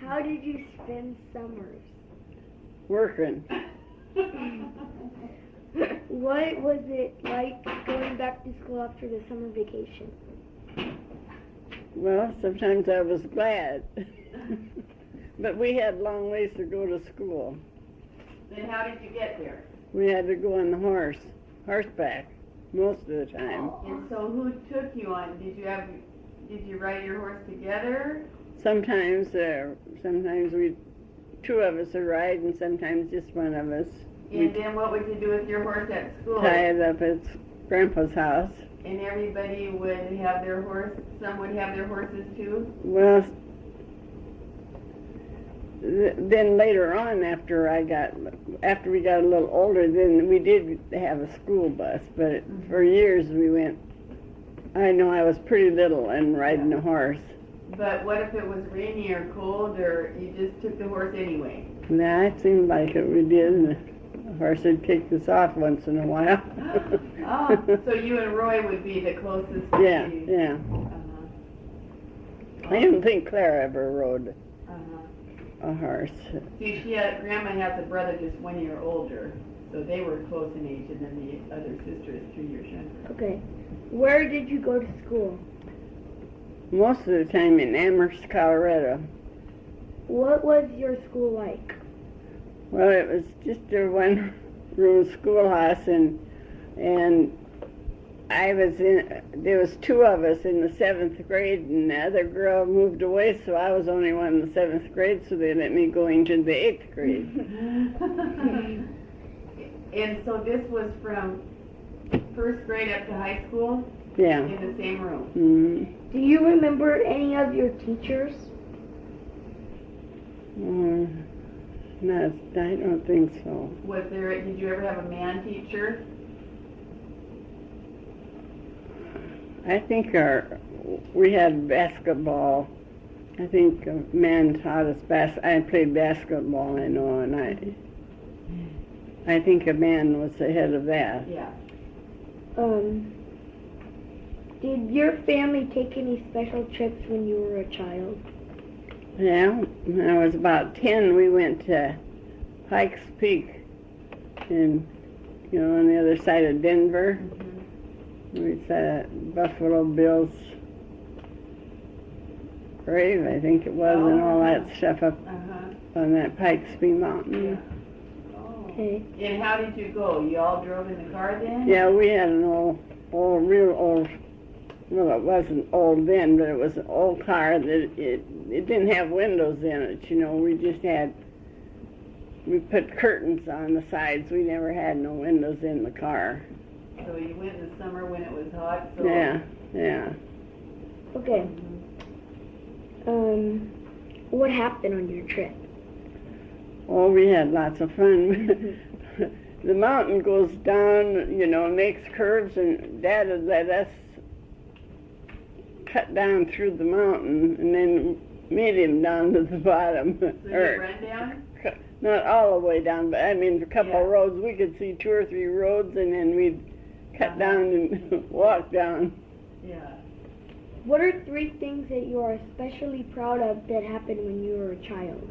How did you spend summers? Working. What was it like going back to school after the summer vacation? Well, sometimes I was glad. But we had long ways to go to school. Then how did you get there? We had to go on the horseback, most of the time. And so who took you on? Did you ride your horse together? Sometimes two of us would ride, and sometimes just one of us. And then what would you do with your horse at school? Tie it up at Grandpa's house. And everybody would have their horse, some would have their horses too? Well, then later on, after we got a little older, then we did have a school bus. But for years we went. I know I was pretty little and riding a horse. But what if it was rainy or cold, or you just took the horse anyway? Nah, it seemed like it. We did. The horse had kicked us off once in a while. Oh, so you and Roy would be the closest. Yeah, to you. yeah. Uh-huh. I didn't think Claire ever rode Uh-huh. a horse. See, Grandma has a brother just 1 year older, so they were close in age, and then the other sister is 2 years younger. Okay. Where did you go to school? Most of the time in Amherst, Colorado. What was your school like? Well, it was just a one-room schoolhouse, and there was two of us in the 7th grade, and the other girl moved away, so I was only one in the 7th grade, so they let me go into the 8th grade. And so this was from 1st grade up to high school? Yeah. In the same room? Mm-hmm. Do you remember any of your teachers? No, I don't think so. Did you ever have a man teacher? I think we had basketball. I think a man taught us I played basketball, I know, and I think a man was the head of that. Yeah. Did your family take any special trips when you were a child? Yeah, when I was about 10, we went to Pikes Peak, on the other side of Denver. Mm-hmm. We saw Buffalo Bill's grave, I think it was, and all that stuff up on that Pikes Peak mountain. Yeah. Oh. Okay. And how did you go? You all drove in the car then? Yeah, we had an real old, well, it wasn't old then, but it was an old car that it didn't have windows in it, we put curtains on the sides. We never had no windows in the car. So you went in the summer when it was hot? So Yeah. Okay. What happened on your trip? Oh, we had lots of fun. The mountain goes down, makes curves, and Dad had let us cut down through the mountain and then made him down to the bottom. So you ran down? Not all the way down, but a couple of roads. We could see 2 or 3 roads, and then we'd cut down and walk down. Yeah. What are 3 things that you are especially proud of that happened when you were a child?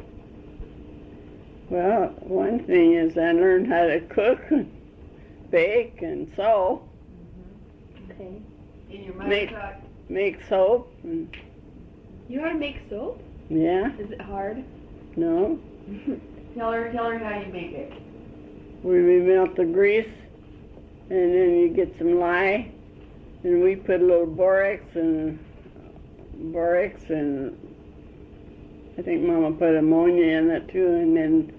Well, one thing is I learned how to cook, bake, and sew. Mm-hmm. Okay. And your mother taught? Make soap. And, you know how to make soap? Yeah. Is it hard? No. Tell her how you make it. We melt the grease, and then you get some lye, and we put a little borax, and I think Mama put ammonia in it too, and then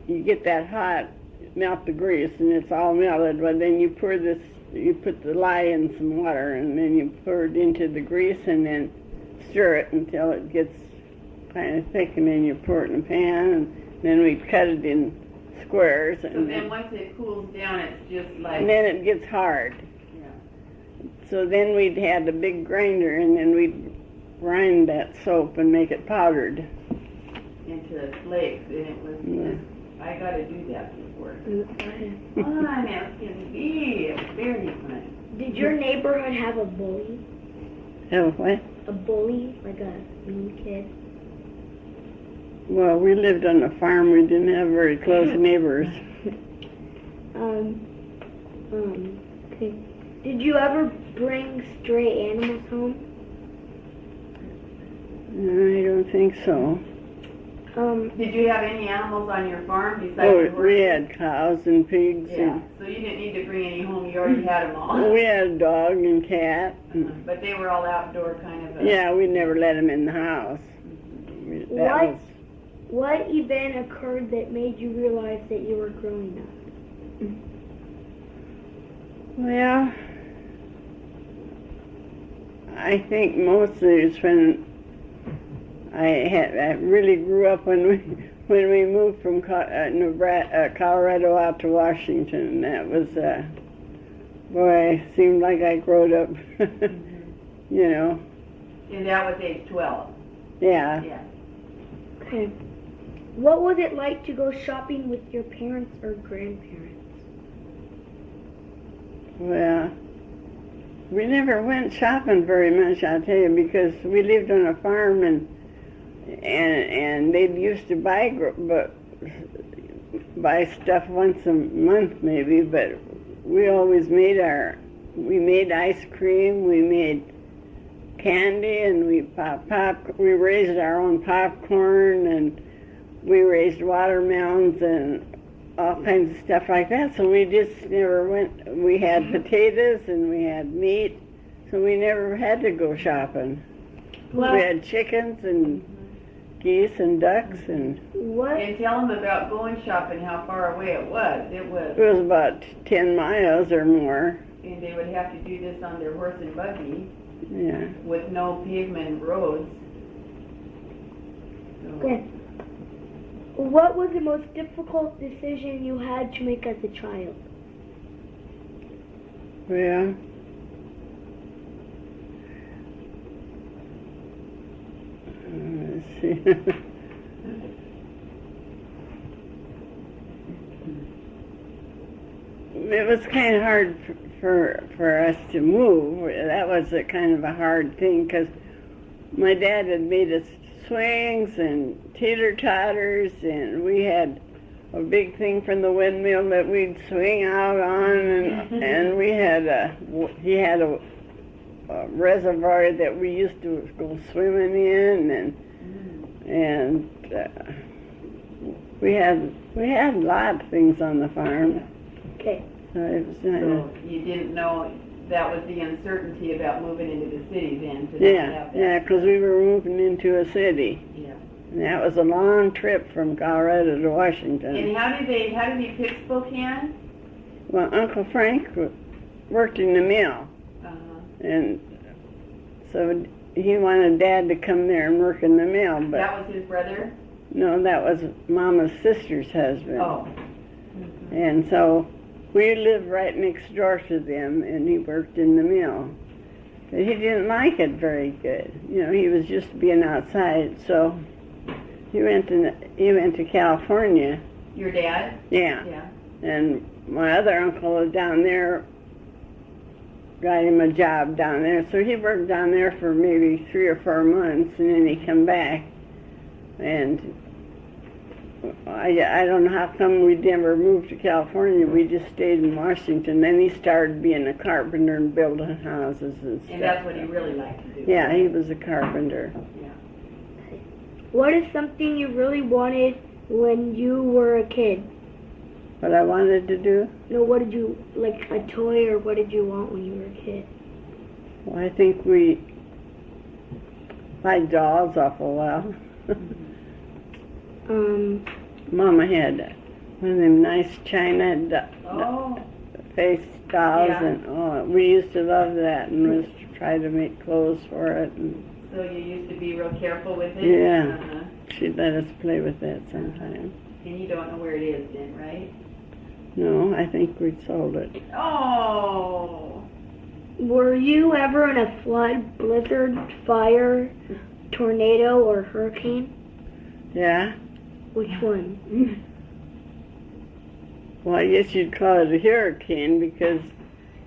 you get that hot, melt the grease, and it's all melted, but then you put the lye in some water, and then you pour it into the grease, and then stir it until it gets kind of thick, and then you pour it in a pan, and then we cut it in squares. So then once it cools down, it's just like... And then it gets hard. Yeah. So then we'd had a big grinder, and then we'd grind that soap and make it powdered. Into flakes, and it was just, I got to do that before. Fun as can be. It's very fun. Did your neighborhood have a bully? Have what? A bully? Like a mean kid? Well, we lived on a farm. We didn't have very close neighbors. Okay. Did you ever bring stray animals home? I don't think so. Did you have any animals on your farm besides the Oh, horses? we had cows and pigs. Yeah, so you didn't need to bring any home, you already had them all. And we had a dog and cat. But they were all outdoor kind of. Yeah, we never let them in the house. What event occurred that made you realize that you were growing up? Well, I think mostly it's when I really grew up when we moved from Colorado out to Washington. That was boy, it seemed like I growed up. You know. And that was age 12. Yeah. Yeah. Okay. What was it like to go shopping with your parents or grandparents? Well, we never went shopping very much, I'll tell you, because we lived on a farm and they used to buy stuff once a month maybe, but we always made ice cream, we made candy, and we raised our own popcorn, and we raised watermelons and all kinds of stuff like that. So we just never went. We had potatoes and we had meat, so we never had to go shopping. Well, we had chickens and geese and ducks and. What? And tell them about going shopping, how far away it was. It was about 10 miles or more. And they would have to do this on their horse and buggy. Yeah. With no pavement roads. So, Okay. What was the most difficult decision you had to make as a child? Well, let's see. It was kind of hard for us to move. That was a kind of a hard thing because my dad had made us swings and teeter-totters, and we had a big thing from the windmill that we'd swing out on, and he had a reservoir that we used to go swimming in, and we had a lot of things on the farm. Okay. So it was so you didn't know that was the uncertainty about moving into the city then? To not have that. Yeah, because we were moving into a city. Yeah. And that was a long trip from Colorado to Washington. And how did he pick Spokane? Well, Uncle Frank worked in the mill. And so he wanted Dad to come there and work in the mill. But that was his brother? No, that was Mama's sister's husband. Oh. And so we lived right next door to them, and he worked in the mill. But he didn't like it very good. You know, he was just being outside. So he went to California. Your dad? Yeah. Yeah. And my other uncle was down there, got him a job down there. So he worked down there for maybe 3 or 4 months, and then he come back. And I don't know how come we never moved to California. We just stayed in Washington. Then he started being a carpenter and building houses and stuff. And that's what he really liked to do. Yeah, he was a carpenter. Yeah. What is something you really wanted when you were a kid? What I wanted to do? No, what did you, like a toy, or what did you want when you were a kid? Well, I think we liked dolls awful well. Mama had one of them nice china face dolls, Yeah. and we used to love that, and was to try to make clothes for it. And So you used to be real careful with it? yeah, she'd let us play with that sometimes. And you don't know where it is then, right? No, I think we sold it. Oh! Were you ever in a flood, blizzard, fire, tornado, or hurricane? Yeah. Which one? Well, I guess you'd call it a hurricane because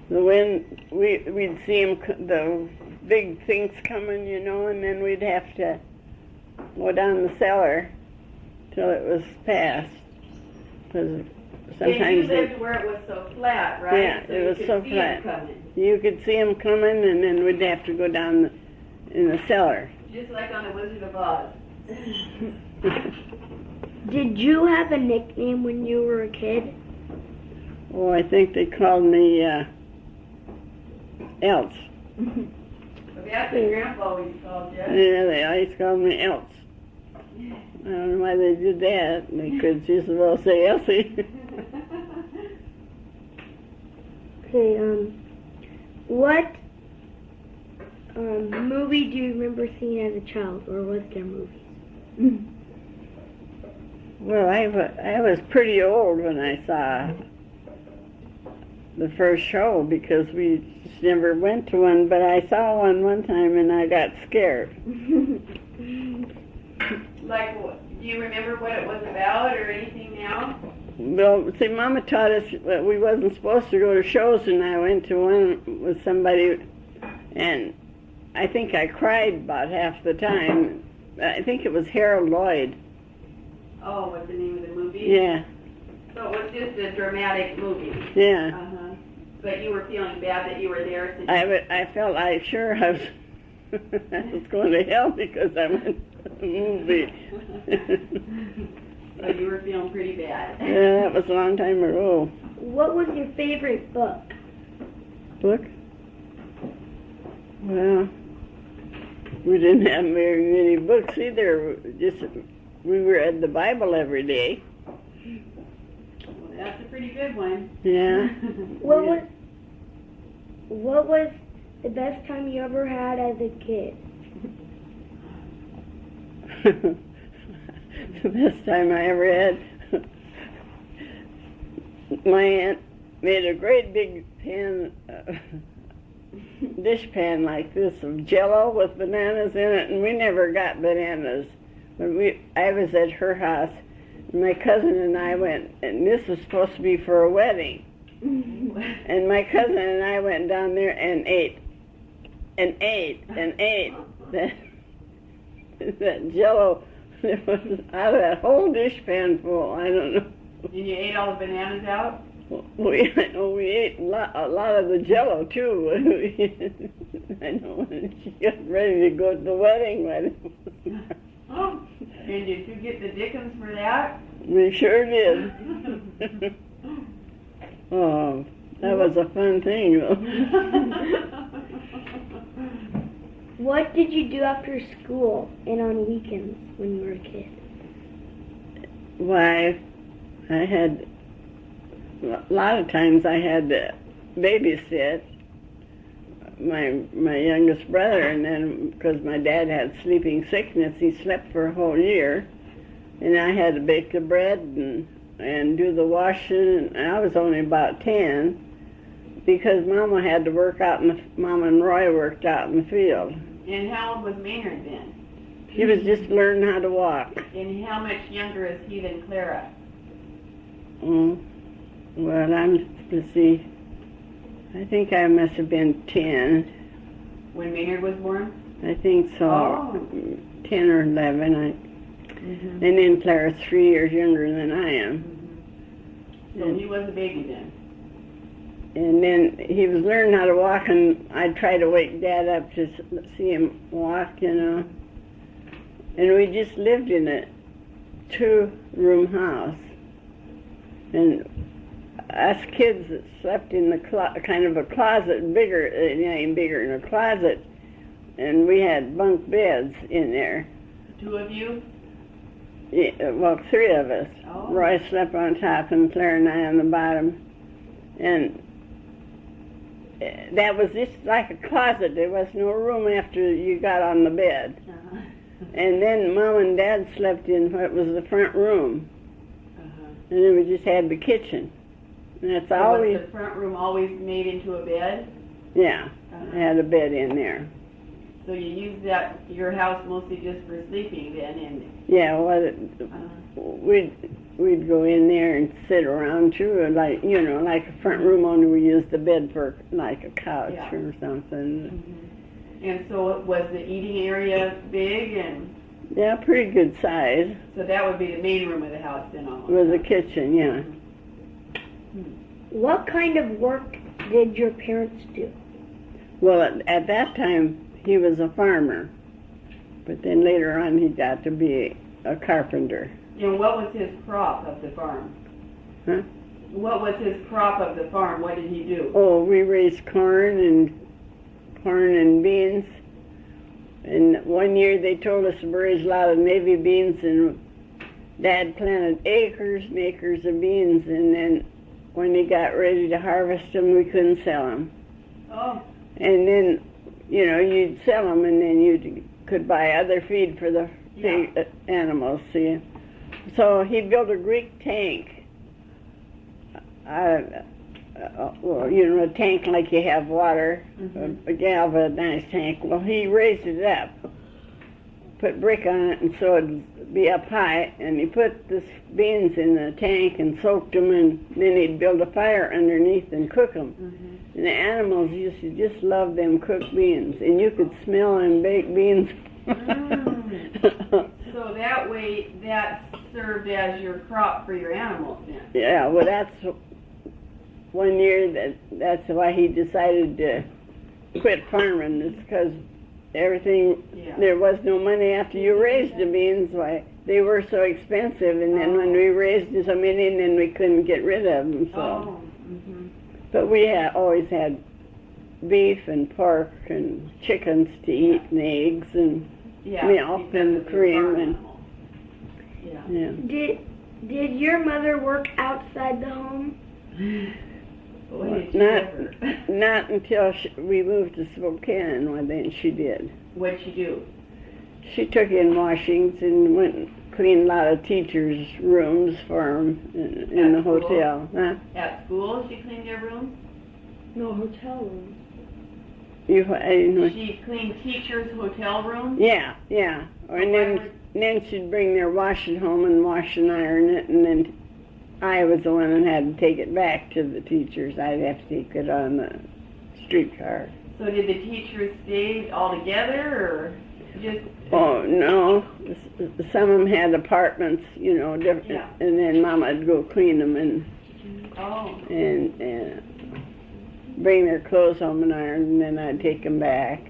the wind, we'd see the big things coming, you know, and then we'd have to go down the cellar till it was passed. Because And you sometimes lived where it was so flat, right? Yeah, so it was you could so see flat. them coming. you could see them coming, and then we'd have to go down in the cellar. Just like on the Wizard of Oz. Did you have a nickname when you were a kid? Oh, I think they called me Else. But that's what Grandpa always called you. Yeah, they always called me Else. I don't know why they did that. They could just as well say Elsie. Okay, what movie do you remember seeing as a child, or was there movies? Well, I was pretty old when I saw the first show because we just never went to one, but I saw one time and I got scared. Like, do you remember what it was about or anything now? Well, see, Mama taught us that we wasn't supposed to go to shows, and I went to one with somebody, and I think I cried about half the time. I think it was Harold Lloyd. Oh, what's the name of the movie? Yeah, So it was just a dramatic movie. yeah. Uh-huh. But you were feeling bad that you were there since I felt I was I was going to hell because I went to the movie. So you were feeling pretty bad. Yeah, that was a long time ago. What was your favorite book? Book? Well, we didn't have very many books either. We read the Bible every day. Well, that's a pretty good one. Yeah. What was the best time you ever had as a kid? The best time I ever had. My aunt made a great big pan, dish pan like this of Jell-O with bananas in it, and we never got bananas. When I was at her house, and my cousin and I went, and this was supposed to be for a wedding. And my cousin and I went down there and ate that Jell-O. It was out of that whole dish pan full. I don't know. And you ate all the bananas out? We ate a lot of the Jell-O too. I know when she got ready to go to the wedding. Oh, and did you get the Dickens for that? We sure did. Oh, that was a fun thing though. What did you do after school and on weekends when you were a kid? Why, I had, a lot of times I had to babysit my youngest brother, and then because my dad had sleeping sickness, he slept for a whole year, and I had to bake the bread and do the washing, and I was only about 10 because Mama had to work out Mama and Roy worked out in the field. And how old was Maynard then? He was just learning how to walk. And how much younger is he than Clara? Oh, well, let's see, I think I must have been 10. When Maynard was born? I think so. Oh. 10 or 11. And then Clara's 3 years younger than I am. So he was a baby then? And then he was learning how to walk, and I'd try to wake Dad up to see him walk, you know. And we just lived in a 2-room house. And us kids that slept in the kind of a closet, bigger, it ain't bigger than a closet, and we had bunk beds in there. 2 of you? Yeah, well, 3 of us. Oh. Roy slept on top and Claire and I on the bottom. And that was just like a closet. There was no room after you got on the bed. Uh-huh. And then Mom and Dad slept in what was the front room. Uh-huh. And then we just had the kitchen. And that's So all was the front room always made into a bed? Yeah, Uh-huh. had a bed in there. So you used your house mostly just for sleeping then, and Yeah, well, we'd go in there and sit around too, like, you know, like a front room, only we used the bed for like a couch or something. And so was the eating area big? And Yeah, pretty good size. So that would be the main room of the house then almost. It was a kitchen, yeah. What kind of work did your parents do? Well, at that time, he was a farmer. But then later on, he got to be a carpenter. And what was his crop of the farm? Huh? What was his crop of the farm? What did he do? Oh, we raised corn and beans. And one year they told us to raise a lot of navy beans, and Dad planted acres and acres of beans, and then when he got ready to harvest them, we couldn't sell them. Oh. And then, you'd sell them, and then you could buy other feed for the animals, see. So he built a Greek tank. A tank like you have water, a galvanized tank. Well, he raised it up, put brick on it, and so it'd be up high, and he put the beans in the tank and soaked them, and then he'd build a fire underneath and cook them. And the animals used to just love them cooked beans, and you could smell them baked beans. So that way, that served as your crop for your animals then? Yeah, well, that's one year that's why he decided to quit farming. It's because there was no money after you raised the beans. Why, they were so expensive, and then when we raised so many, then we couldn't get rid of them. So, but we always had beef and pork and chickens to eat, and eggs and milk and cream and Did your mother work outside the home? Not until we moved to Spokane. Well, then she did. What'd she do? She took in washings and went and cleaned a lot of teachers' rooms for them in the hotel. Huh? At school, she cleaned their rooms? No, hotel rooms. She cleaned teachers' hotel rooms? Yeah. And then she'd bring their washing home and wash and iron it, and then I was the one that had to take it back to the teachers. I'd have to take it on the streetcar. So did the teachers stay all together, or just... Oh, no. Some of them had apartments, different, and then Mama'd go clean them and bring their clothes home and iron, and then I'd take them back.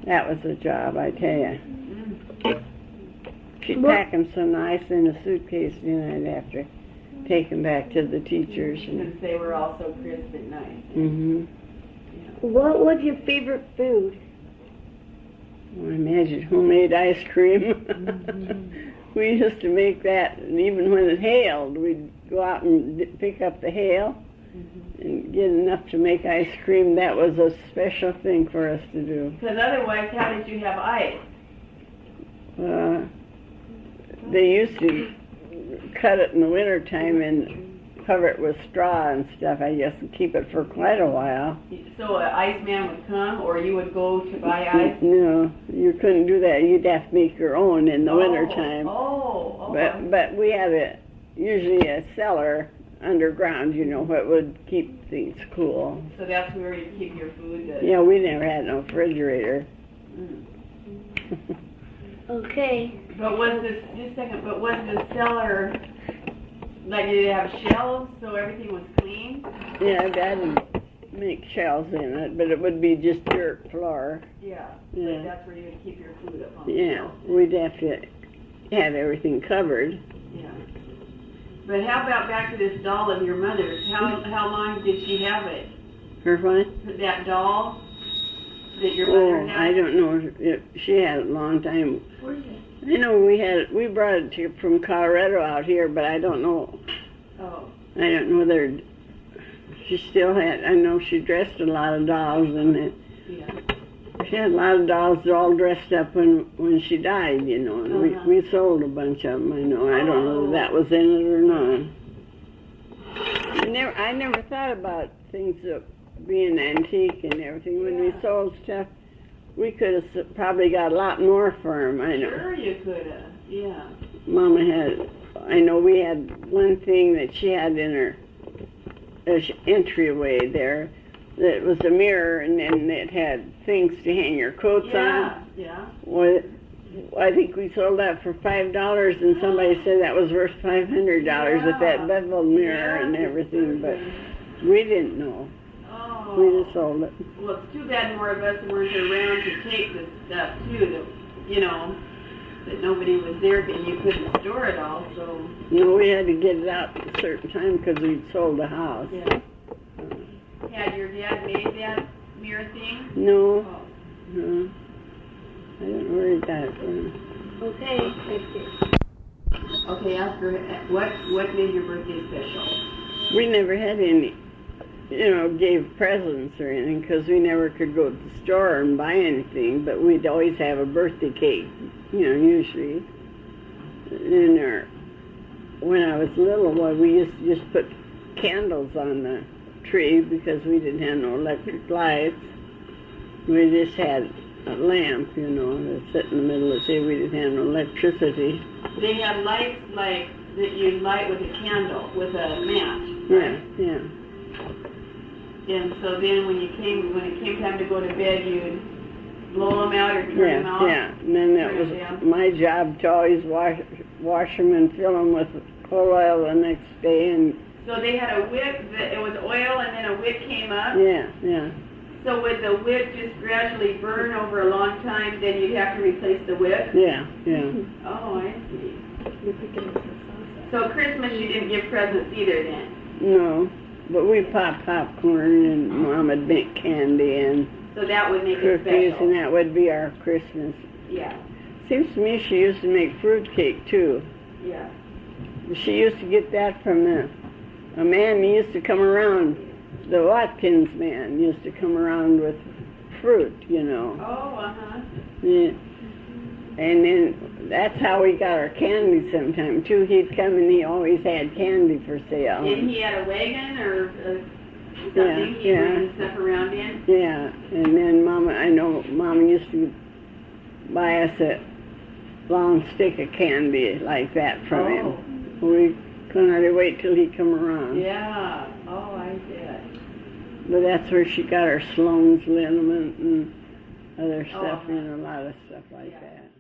That was a job, I tell you. She'd pack them so nice in a suitcase, and I'd have to take them back to the teachers. Because they were all so crisp and nice. What was your favorite food? Well, I imagine homemade ice cream. We used to make that, and even when it hailed, we'd go out and pick up the hail and get enough to make ice cream. That was a special thing for us to do. Because otherwise, how did you have ice? They used to cut it in the wintertime and cover it with straw and stuff, I guess, and keep it for quite a while. So an iceman would come, or you would go to buy ice? No, you couldn't do that. You'd have to make your own in the wintertime. But we had usually a cellar underground, what would keep things cool. So that's where you keep your food? Yeah, we never had no refrigerator. Okay. But was the cellar, like, did it have shelves so everything was clean? Yeah, Dad would make shelves in it, but it would be just dirt floor. Yeah. But that's where you would keep your food up on the shelf. We'd have to have everything covered. Yeah. But how about back to this doll of your mother's? How long did she have it? Her what? That doll that your mother had? I don't know. She had it a long time. Where's it? I know we brought it from Colorado out here, but I don't know. Oh. I don't know whether she still had. I know she dressed a lot of dolls, and she had a lot of dolls all dressed up when she died. And we sold a bunch of them. I know. I don't know if that was in it or not. I never thought about things being antique and everything. When we sold stuff, we could have probably got a lot more for them, I know. Sure you could have, yeah. Mama I know we had one thing that she had in her entryway there that was a mirror, and then it had things to hang your coats on. Yeah. Well, I think we sold that for $5, and somebody said that was worth $500 with that beveled mirror and everything, but we didn't know. Oh. We just sold it. Well, it's too bad more of us weren't around to take this stuff too, that nobody was there, and you couldn't store it all, so. No, we had to get it out at a certain time because we'd sold the house. Yeah. Had your dad made that mirror thing? No, Oh. no. I don't know where he got it from. Okay, right there. Okay, after, what made your birthday special? We never had any, gave presents or anything because we never could go to the store and buy anything, but we'd always have a birthday cake, usually. When I was little, we used to just put candles on the tree because we didn't have no electric lights. We just had a lamp, that sit in the middle of the day. We didn't have no electricity. They had lights like that you light with a candle, with a match, Yeah, right? yeah. And so then when it came time to go to bed, you'd blow them out or turn them off? Yeah. And then that was my job to always wash them and fill them with oil the next day. And so they had a wick, it was oil, and then a wick came up? Yeah. So would the wick just gradually burn over a long time, then you'd have to replace the wick? Yeah. Oh, I see. So Christmas you didn't give presents either then? No, but we popped popcorn and Mom would make candy and So that would make it cookies, special? and that would be our Christmas. Yeah, Seems to me she used to make fruit cake too. yeah. She used to get that from a man who used to come around. The Watkins man used to come around with fruit, Oh, uh-huh. Yeah. And then that's how we got our candy sometime too. He'd come and he always had candy for sale. And he had a wagon or something he bring stuff around in? Yeah, and then I know Mama used to buy us a long stick of candy like that from him. We couldn't hardly wait till he'd come around. Yeah, oh, I bet. But that's where she got her Sloan's liniment and other stuff, a lot of stuff like that.